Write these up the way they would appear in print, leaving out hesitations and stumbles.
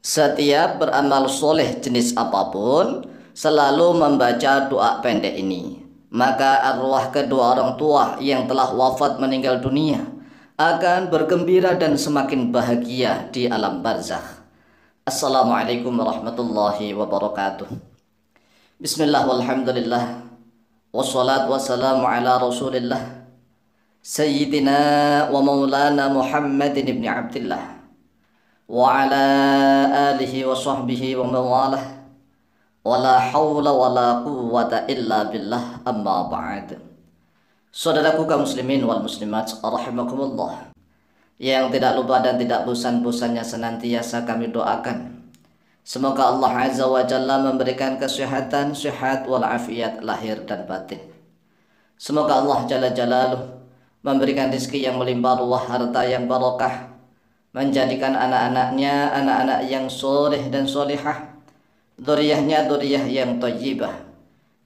Setiap beramal soleh jenis apapun selalu membaca doa pendek ini. Maka arwah kedua orang tua yang telah wafat meninggal dunia akan bergembira dan semakin bahagia di alam barzakh. Assalamualaikum warahmatullahi wabarakatuh. Bismillah walhamdulillah. Wassalatu wassalamu ala rasulillah Sayyidina wa maulana Muhammadin ibn Abdillah wa ala alihi wa sahbihi wa mawalah wa la hawla wa la quwwata illa billah, amma ba'd. Saudaraku kaum muslimin wal muslimat rahimakumullah, yang tidak lupa dan tidak bosan-bosannya senantiasa kami doakan, semoga Allah Azza wa Jalla memberikan kesehatan, sehat wal afiat lahir dan batin. Semoga Allah Jalla Jalaluh memberikan rezeki yang melimpah ruah, harta yang barokah, menjadikan anak-anaknya anak-anak yang soleh dan solihah, dzurriyyahnya dzurriyyah yang thayyibah,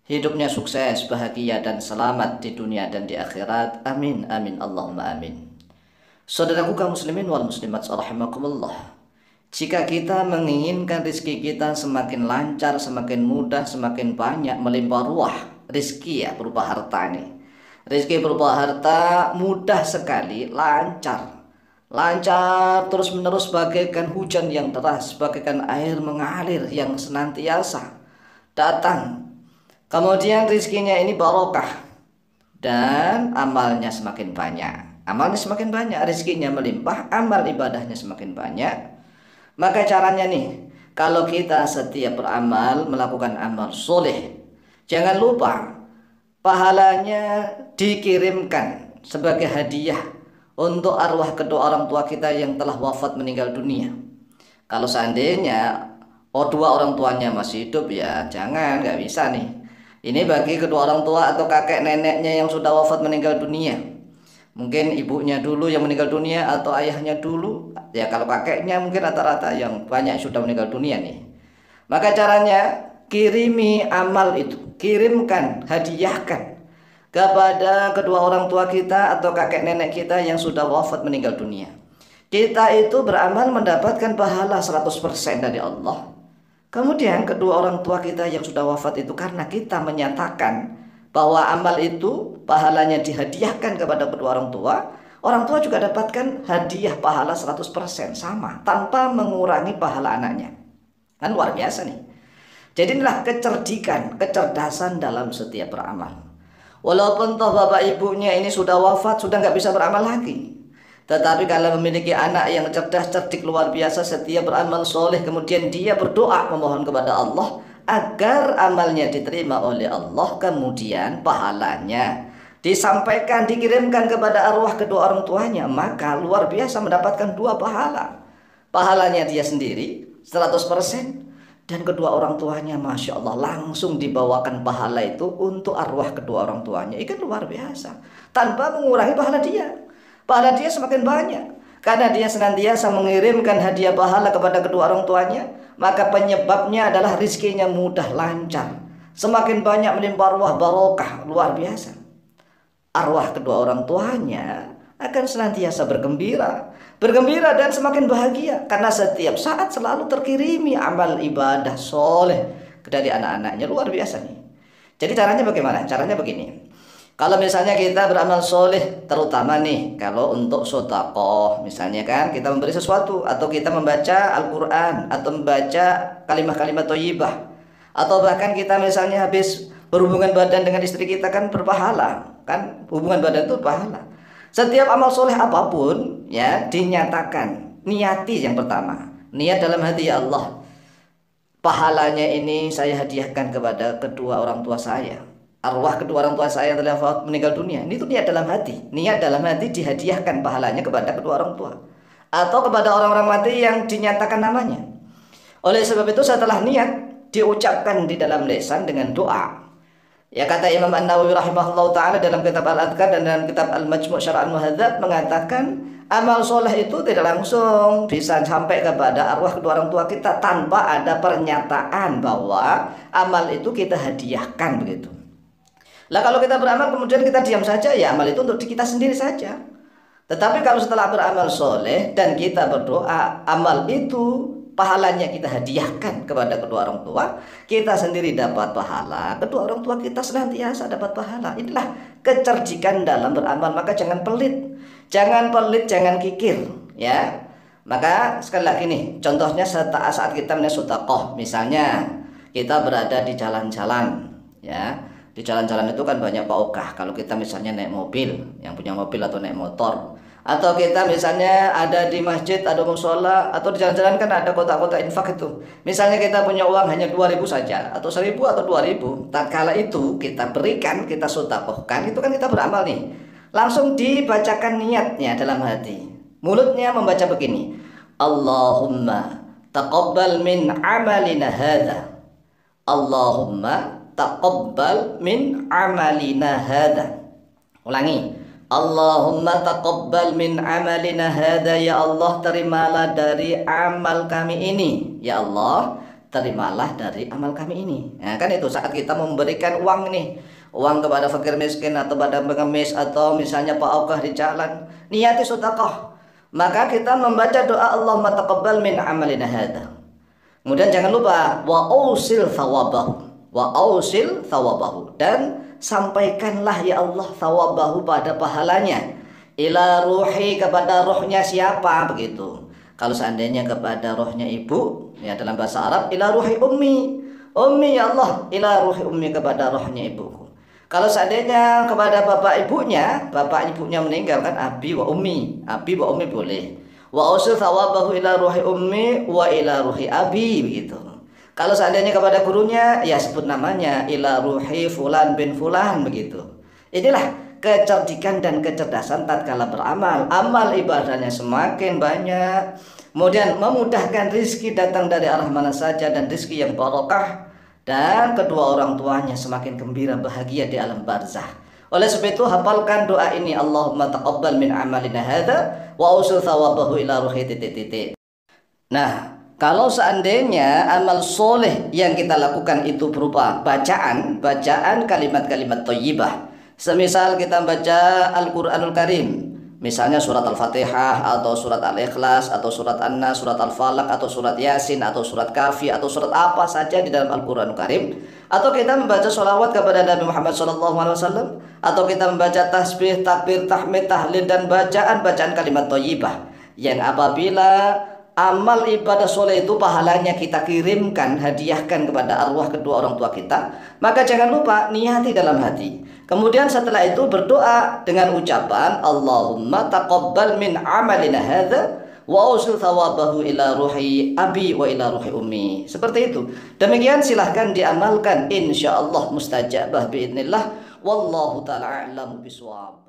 hidupnya sukses, bahagia dan selamat di dunia dan di akhirat. Amin amin Allahumma amin. Saudaraku kaum muslimin wal muslimat rahimakumullah, jika kita menginginkan rezeki kita semakin lancar, semakin mudah, semakin banyak, melimpah ruah rezeki ya berupa harta nih. Rezeki berupa harta mudah sekali, lancar terus menerus bagaikan hujan yang deras, bagaikan air mengalir yang senantiasa datang. Kemudian rezekinya ini barokah dan amalnya semakin banyak. Amalnya semakin banyak, rezekinya melimpah, amal ibadahnya semakin banyak. Maka caranya nih, kalau kita setiap beramal, melakukan amal soleh, jangan lupa pahalanya dikirimkan sebagai hadiah untuk arwah kedua orang tua kita yang telah wafat meninggal dunia. Kalau seandainya dua orang tuanya masih hidup, ya jangan, nggak bisa nih. Ini bagi kedua orang tua atau kakek neneknya yang sudah wafat meninggal dunia. Mungkin ibunya dulu yang meninggal dunia atau ayahnya dulu. Ya kalau kakeknya mungkin rata-rata yang banyak sudah meninggal dunia nih. Maka caranya, kirimi amal itu, kirimkan, hadiahkan kepada kedua orang tua kita atau kakek nenek kita yang sudah wafat meninggal dunia. Kita itu beramal mendapatkan pahala 100% dari Allah. Kemudian kedua orang tua kita yang sudah wafat itu, karena kita menyatakan bahwa amal itu pahalanya dihadiahkan kepada kedua orang tua juga dapatkan hadiah pahala 100% sama, tanpa mengurangi pahala anaknya. Kan luar biasa nih. Jadi inilah kecerdikan, kecerdasan dalam setiap beramal. Walaupun toh bapak ibunya ini sudah wafat, sudah nggak bisa beramal lagi, tetapi kalau memiliki anak yang cerdas, cerdik, luar biasa, setiap beramal soleh, kemudian dia berdoa memohon kepada Allah agar amalnya diterima oleh Allah, kemudian pahalanya disampaikan, dikirimkan kepada arwah kedua orang tuanya, maka luar biasa mendapatkan dua pahala. Pahalanya dia sendiri 100%, dan kedua orang tuanya Masya Allah langsung dibawakan pahala itu untuk arwah kedua orang tuanya. Itu luar biasa, tanpa mengurangi pahala dia. Pahala dia semakin banyak karena dia senantiasa mengirimkan hadiah pahala kepada kedua orang tuanya. Maka penyebabnya adalah rizkinya mudah, lancar, semakin banyak melimpah ruah, barokah, luar biasa. Arwah kedua orang tuanya akan senantiasa bergembira dan semakin bahagia, karena setiap saat selalu terkirimi amal ibadah soleh dari anak-anaknya. Luar biasa nih. Jadi caranya bagaimana? Caranya begini. Kalau misalnya kita beramal soleh, terutama nih kalau untuk sedekah, misalnya kan kita memberi sesuatu, atau kita membaca Al-Quran, atau membaca kalimat-kalimat thayyibah, atau bahkan kita misalnya habis berhubungan badan dengan istri kita, kan berpahala, kan hubungan badan itu berpahala. Setiap amal soleh apapun ya dinyatakan, niati yang pertama, niat dalam hati, ya Allah, pahalanya ini saya hadiahkan kepada kedua orang tua saya, arwah kedua orang tua saya telah meninggal dunia. Ini tuh niat dalam hati, dihadiahkan pahalanya kepada kedua orang tua atau kepada orang-orang mati yang dinyatakan namanya. Oleh sebab itu setelah niat diucapkan di dalam lisan dengan doa. Ya, kata Imam An-Nawawi rahimahullah ta'ala dalam kitab Al-Adhkar dan dalam kitab Al-Majmu' Syarah Al-Muhadzab mengatakan amal soleh itu tidak langsung bisa sampai kepada arwah kedua orang tua kita tanpa ada pernyataan bahwa amal itu kita hadiahkan, begitu. Lah kalau kita beramal kemudian kita diam saja, ya amal itu untuk kita sendiri saja. Tetapi kalau setelah beramal soleh dan kita berdoa, amal itu pahalanya kita hadiahkan kepada kedua orang tua, kita sendiri dapat pahala, kedua orang tua kita senantiasa dapat pahala. Inilah kecerdikan dalam beramal. Maka jangan pelit, jangan kikir, ya. Maka sekali lagi nih, contohnya saat kita sedekah, misalnya kita berada di jalan-jalan, ya. Di jalan-jalan itu kan banyak paukah. Kalau kita misalnya naik mobil, yang punya mobil atau naik motor, atau kita misalnya ada di masjid, ada musola, atau di jalan-jalan kan ada kotak-kotak infak itu. Misalnya kita punya uang hanya 2.000 saja, atau 1.000 atau 2.000. Tatkala itu kita berikan, kita sedekahkan, itu kan kita beramal nih. Langsung dibacakan niatnya dalam hati. Mulutnya membaca begini, Allahumma taqabbal min amalina hadha. Allahumma taqabbal min amalina hadha. Ulangi, Allahumma taqabbal min amalina hadha. Ya Allah, terimalah dari amal kami ini. Ya Allah, terimalah dari amal kami ini. Nah, kan itu saat kita memberikan uang nih, uang kepada fakir miskin atau pada pengemis atau misalnya paukah di jalan, niati sedekah, maka kita membaca doa Allahumma taqabbal min amalina hadha. Kemudian jangan lupa wa ausil thawabahu, wa ausil thawabahu, dan sampaikanlah ya Allah thawabahu pada pahalanya ila ruhi, kepada rohnya siapa, begitu. Kalau seandainya kepada rohnya ibu, ya dalam bahasa Arab ila ruhi ummi, ummi ya Allah, ila ruhi ummi, kepada rohnya ibuku. Kalau seandainya kepada bapak ibunya meninggal kan abi wa ummi boleh. Wa usul thawabahu ila ruhi ummi wa ila ruhi abi, begitu. Kalau seandainya kepada gurunya, ya sebut namanya ila ruhi fulan bin fulan, begitu. Inilah kecerdikan dan kecerdasan tatkala beramal. Amal ibadahnya semakin banyak, kemudian memudahkan rizki datang dari arah mana saja, dan rizki yang barokah, dan kedua orang tuanya semakin gembira bahagia di alam barzah. Oleh sebab itu hafalkan doa ini, Allahumma taqabbal min amalina hadha wa usul thawabahu ila ruhi titik. Nah, kalau seandainya amal soleh yang kita lakukan itu berupa bacaan kalimat-kalimat thayyibah, semisal kita baca Al-Quranul Karim, misalnya surat Al-Fatihah atau surat Al-Ikhlas atau surat An-Nas, surat Al-Falaq atau surat Yasin atau surat Kafi atau surat apa saja di dalam Al-Quran Karim, atau kita membaca sholawat kepada Nabi Muhammad SAW, atau kita membaca tasbih, takbir, tahmid, tahlil, dan bacaan kalimat thayyibah, yang apabila amal ibadah soleh itu pahalanya kita kirimkan, hadiahkan kepada arwah kedua orang tua kita, maka jangan lupa niati dalam hati. Kemudian setelah itu berdoa dengan ucapan Allahumma taqabbal min amalina hadha wa usul thawabahu ila ruhi abi wa ila ruhi ummi. Seperti itu. Demikian silahkan diamalkan, insyaallah mustajabah biidznillah. Wallahu ta'ala a'lamu bishawab.